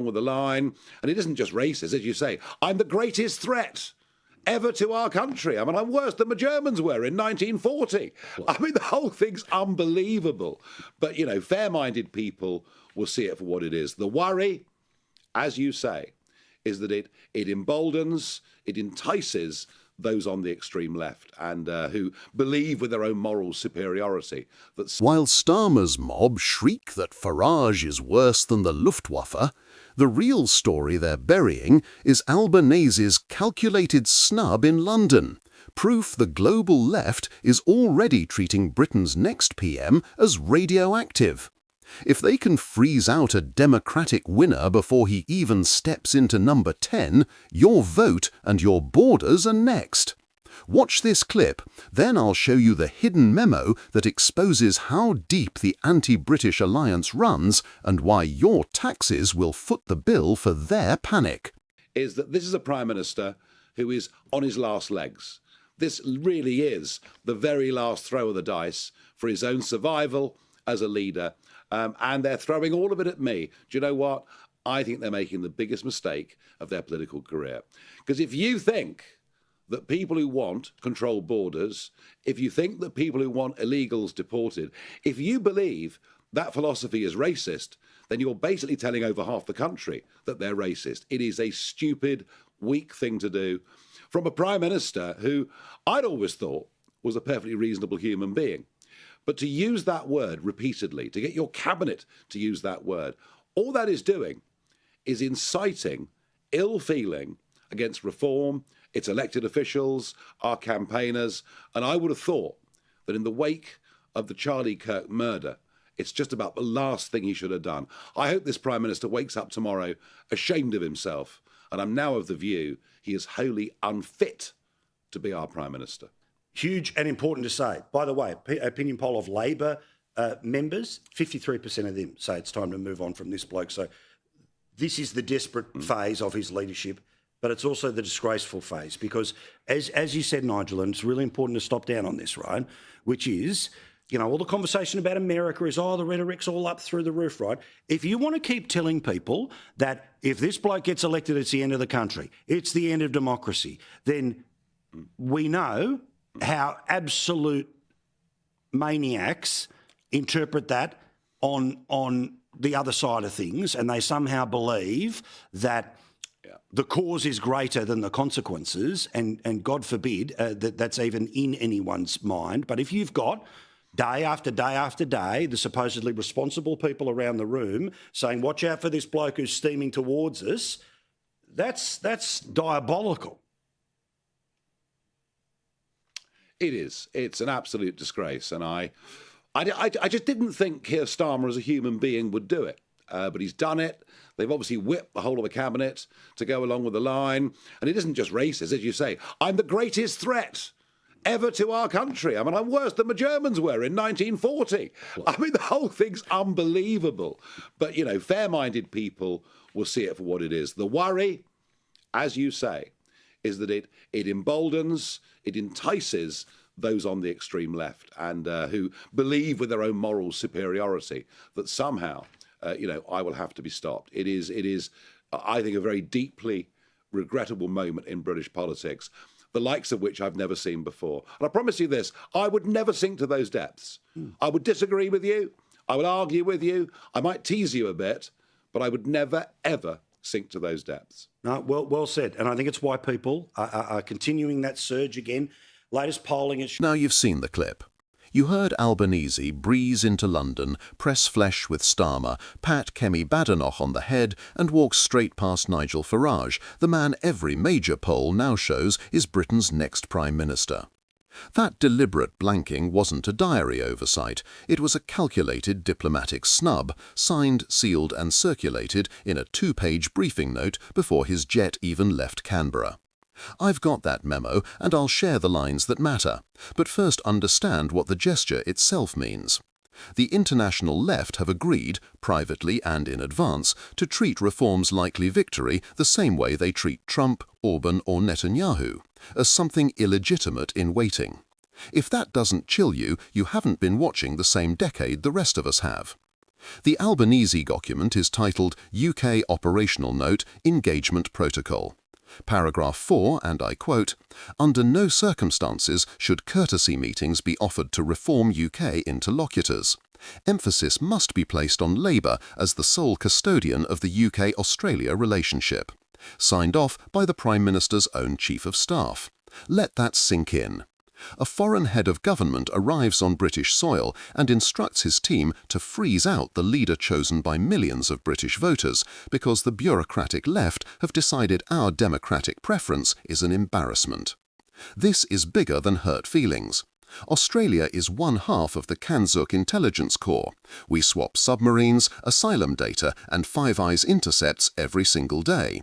with the line. And it isn't just racist, as you say. I'm the greatest threat ever to our country. I mean, I'm worse than the Germans were in 1940. I mean, the whole thing's unbelievable. But, you know, fair-minded people will see it for what it is. The worry, as you say, is that it emboldens, it entices those on the extreme left and who believe with their own moral superiority that... While Starmer's mob shriek that Farage is worse than the Luftwaffe, the real story they're burying is Albanese's calculated snub in London, proof the global left is already treating Britain's next PM as radioactive. If they can freeze out a Democratic winner before he even steps into number 10, your vote and your borders are next. Watch this clip, then I'll show you the hidden memo that exposes how deep the anti-British alliance runs and why your taxes will foot the bill for their panic. Is that this is a Prime Minister who is on his last legs. This really is the very last throw of the dice for his own survival as a leader. And they're throwing all of it at me. Do you know what? I think they're making the biggest mistake of their political career. Because if you think that people who want controlled borders, if you think that people who want illegals deported, if you believe that philosophy is racist, then you're basically telling over half the country that they're racist. It is a stupid, weak thing to do from a Prime Minister who I'd always thought was a perfectly reasonable human being. But to use that word repeatedly, to get your cabinet to use that word, all that is doing is inciting ill feeling against reform, its elected officials, our campaigners. And I would have thought that in the wake of the Charlie Kirk murder, it's just about the last thing he should have done. I hope this Prime Minister wakes up tomorrow ashamed of himself. And I'm now of the view he is wholly unfit to be our Prime Minister. Huge and important to say. By the way, opinion poll of Labor members, 53% of them say it's time to move on from this bloke. So this is the desperate phase of his leadership, but it's also the disgraceful phase because, as you said, Nigel, and it's really important to stop down on this, right, which is, you know, all the conversation about America is, oh, the rhetoric's all up through the roof, right? If you want to keep telling people that if this bloke gets elected, it's the end of the country, it's the end of democracy, then we know how absolute maniacs interpret that on the other side of things, and they somehow believe that the cause is greater than the consequences, and God forbid that's even in anyone's mind. But if you've got day after day after day the supposedly responsible people around the room saying, watch out for this bloke who's steaming towards us, that's diabolical. It is. It's an absolute disgrace. And I just didn't think Keir Starmer as a human being would do it. But he's done it. They've obviously whipped the whole of the cabinet to go along with the line. And it isn't just racist, as you say. I'm the greatest threat ever to our country. I mean, I'm worse than the Germans were in 1940. I mean, the whole thing's unbelievable. But, you know, fair-minded people will see it for what it is. The worry, as you say, is that it emboldens, it entices those on the extreme left and who believe with their own moral superiority that somehow, I will have to be stopped. It is, I think, a very deeply regrettable moment in British politics, the likes of which I've never seen before. And I promise you this, I would never sink to those depths. I would disagree with you. I would argue with you. I might tease you a bit, but I would never, ever sink to those depths. No, well said. And I think it's why people are continuing that surge again. Latest polling is... Now you've seen the clip. You heard Albanese breeze into London, press flesh with Starmer, pat Kemi Badenoch on the head and walk straight past Nigel Farage, the man every major poll now shows is Britain's next Prime Minister. That deliberate blanking wasn't a diary oversight, it was a calculated diplomatic snub, signed, sealed and circulated in a 2-page briefing note before his jet even left Canberra. I've got that memo and I'll share the lines that matter, but first understand what the gesture itself means. The international left have agreed, privately and in advance, to treat reform's likely victory the same way they treat Trump, Orban or Netanyahu, as something illegitimate in waiting. If that doesn't chill you, you haven't been watching the same decade the rest of us have. The Albanese document is titled UK Operational Note Engagement Protocol. Paragraph 4, and I quote, "Under no circumstances should courtesy meetings be offered to reform UK interlocutors. Emphasis must be placed on Labour as the sole custodian of the UK-Australia relationship." Signed off by the Prime Minister's own Chief of Staff. Let that sink in. A foreign head of government arrives on British soil and instructs his team to freeze out the leader chosen by millions of British voters because the bureaucratic left have decided our democratic preference is an embarrassment. This is bigger than hurt feelings. Australia is one half of the Kanzuk Intelligence Corps. We swap submarines, asylum data and Five Eyes intercepts every single day.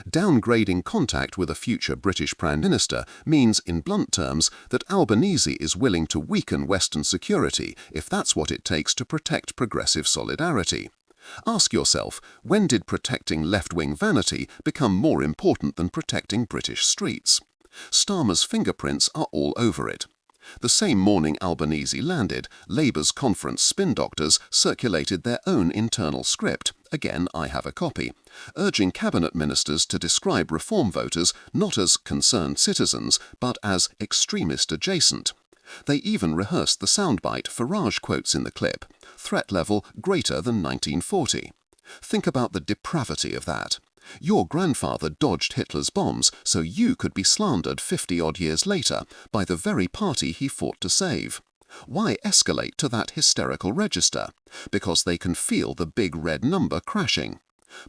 Downgrading contact with a future British Prime Minister means, in blunt terms, that Albanese is willing to weaken Western security if that's what it takes to protect progressive solidarity. Ask yourself, when did protecting left-wing vanity become more important than protecting British streets? Starmer's fingerprints are all over it. The same morning Albanese landed, Labour's conference spin doctors circulated their own internal script, again I have a copy, urging cabinet ministers to describe reform voters not as concerned citizens, but as extremist adjacent. They even rehearsed the soundbite Farage quotes in the clip, threat level greater than 1940. Think about the depravity of that. Your grandfather dodged Hitler's bombs so you could be slandered 50-odd years later by the very party he fought to save. Why escalate to that hysterical register? Because they can feel the big red number crashing.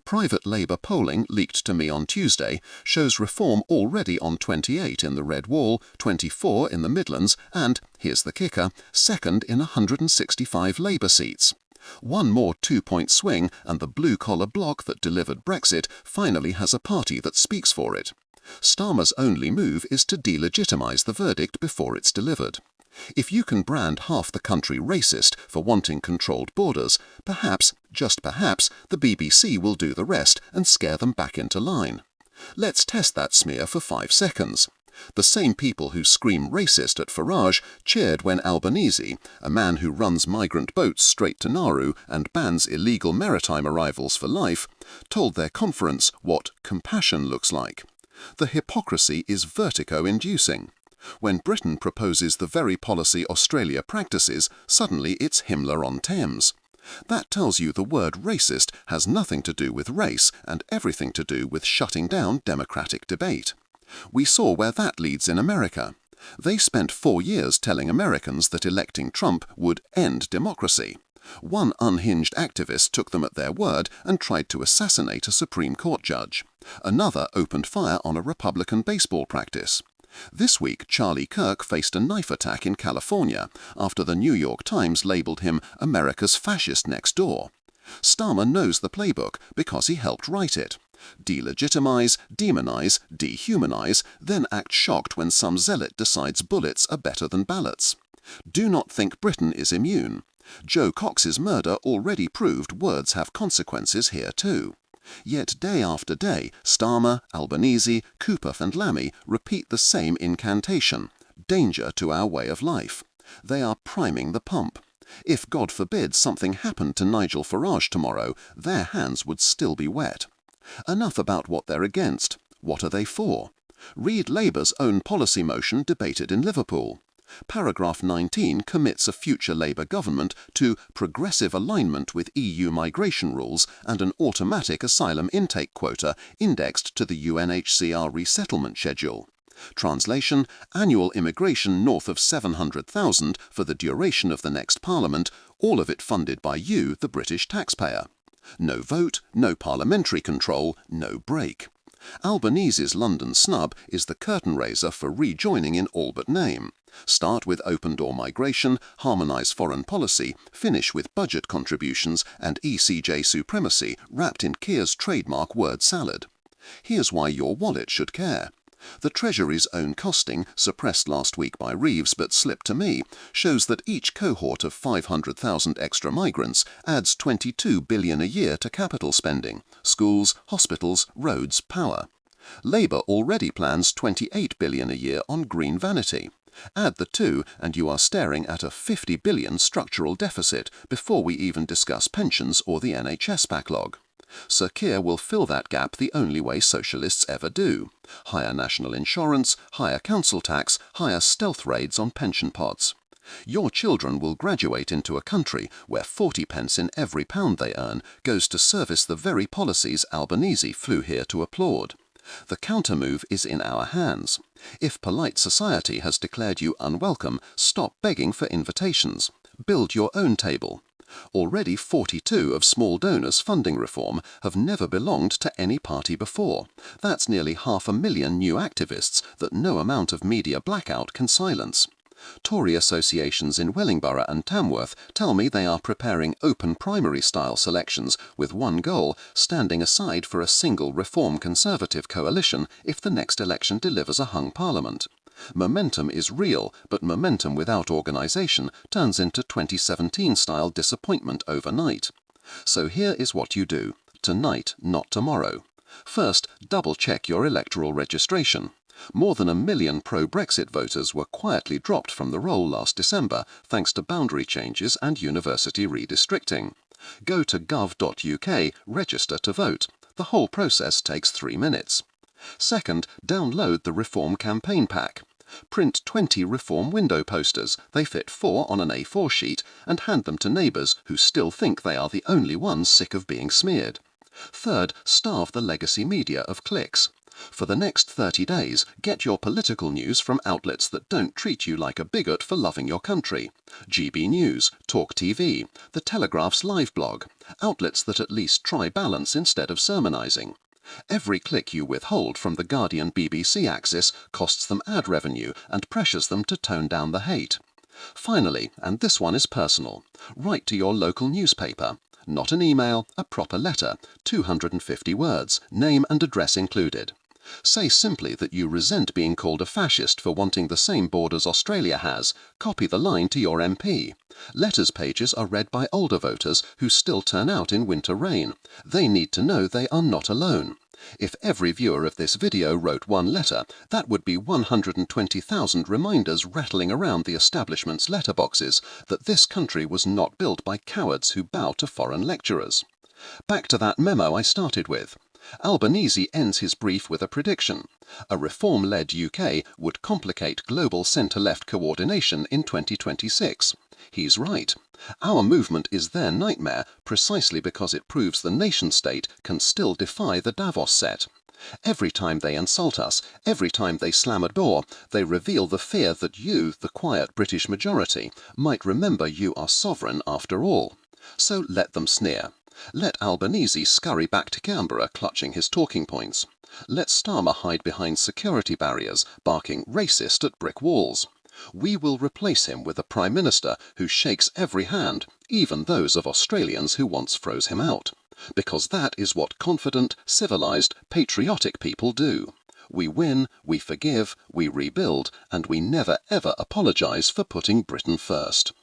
Private Labour polling leaked to me on Tuesday shows Reform already on 28 in the Red Wall, 24 in the Midlands and, here's the kicker, second in 165 Labour seats. One more 2-point swing and the blue-collar bloc that delivered Brexit finally has a party that speaks for it. Starmer's only move is to delegitimise the verdict before it's delivered. If you can brand half the country racist for wanting controlled borders, perhaps, just perhaps, the BBC will do the rest and scare them back into line. Let's test that smear for 5 seconds. The same people who scream racist at Farage cheered when Albanese, a man who runs migrant boats straight to Nauru and bans illegal maritime arrivals for life, told their conference what compassion looks like. The hypocrisy is vertigo-inducing. When Britain proposes the very policy Australia practices, suddenly it's Himmler on Thames. That tells you the word racist has nothing to do with race and everything to do with shutting down democratic debate. We saw where that leads in America. They spent 4 years telling Americans that electing Trump would end democracy. One unhinged activist took them at their word and tried to assassinate a Supreme Court judge. Another opened fire on a Republican baseball practice. This week, Charlie Kirk faced a knife attack in California after the New York Times labelled him America's fascist next door. Starmer knows the playbook because he helped write it. Delegitimize, demonize, dehumanize, then act shocked when some zealot decides bullets are better than ballots. Do not think Britain is immune. Joe Cox's murder already proved words have consequences here too. Yet day after day, Starmer, Albanese, Cooper and Lammy repeat the same incantation, danger to our way of life. They are priming the pump. If, God forbid, something happened to Nigel Farage tomorrow, their hands would still be wet. Enough about what they're against. What are they for? Read Labour's own policy motion debated in Liverpool. Paragraph 19 commits a future Labour government to progressive alignment with EU migration rules and an automatic asylum intake quota indexed to the UNHCR resettlement schedule. Translation: annual immigration north of 700,000 for the duration of the next Parliament, all of it funded by you, the British taxpayer. No vote, no parliamentary control, no break. Albanese's London snub is the curtain raiser for rejoining in all but name. Start with open-door migration, harmonise foreign policy, finish with budget contributions and ECJ supremacy wrapped in Keir's trademark word salad. Here's why your wallet should care. The Treasury's own costing, suppressed last week by Reeves but slipped to me, shows that each cohort of 500,000 extra migrants adds $22 billion a year to capital spending, schools, hospitals, roads, power. Labour already plans $28 billion a year on green vanity. Add the two and you are staring at a 50 billion structural deficit before we even discuss pensions or the NHS backlog. Sir Keir will fill that gap the only way socialists ever do: higher national insurance, higher council tax, higher stealth raids on pension pots. Your children will graduate into a country where 40 pence in every pound they earn goes to service the very policies Albanese flew here to applaud. The countermove is in our hands. If polite society has declared you unwelcome, stop begging for invitations. Build your own table. Already 42 of small donors funding reform have never belonged to any party before. That's nearly 500,000 new activists that no amount of media blackout can silence. Tory associations in Wellingborough and Tamworth tell me they are preparing open primary-style selections with one goal: standing aside for a single Reform Conservative coalition if the next election delivers a hung parliament. Momentum is real, but momentum without organisation turns into 2017-style disappointment overnight. So here is what you do. Tonight, not tomorrow. First, double-check your electoral registration. More than 1 million pro-Brexit voters were quietly dropped from the roll last December thanks to boundary changes and university redistricting. Go to gov.uk, register to vote. The whole process takes 3 minutes. Second, download the Reform Campaign Pack. Print 20 Reform window posters, they fit 4 on an A4 sheet, and hand them to neighbours who still think they are the only ones sick of being smeared. Third, starve the legacy media of clicks. For the next 30 days, get your political news from outlets that don't treat you like a bigot for loving your country. GB News, Talk TV, The Telegraph's live blog, outlets that at least try balance instead of sermonising. Every click you withhold from the Guardian BBC axis costs them ad revenue and pressures them to tone down the hate. Finally, and this one is personal, write to your local newspaper. Not an email, a proper letter, 250 words, name and address included. Say simply that you resent being called a fascist for wanting the same borders Australia has. Copy the line to your MP. Letters pages are read by older voters who still turn out in winter rain. They need to know they are not alone. If every viewer of this video wrote one letter, that would be 120,000 reminders rattling around the establishment's letterboxes that this country was not built by cowards who bow to foreign lecturers. Back to that memo I started with. Albanese ends his brief with a prediction. A reform-led UK would complicate global centre-left coordination in 2026. He's right. Our movement is their nightmare precisely because it proves the nation-state can still defy the Davos set. Every time they insult us, every time they slam a door, they reveal the fear that you, the quiet British majority, might remember you are sovereign after all. So let them sneer. Let Albanese scurry back to Canberra clutching his talking points. Let Starmer hide behind security barriers, barking racist at brick walls. We will replace him with a Prime Minister who shakes every hand, even those of Australians who once froze him out. Because that is what confident, civilised, patriotic people do. We win, we forgive, we rebuild, and we never ever apologise for putting Britain first.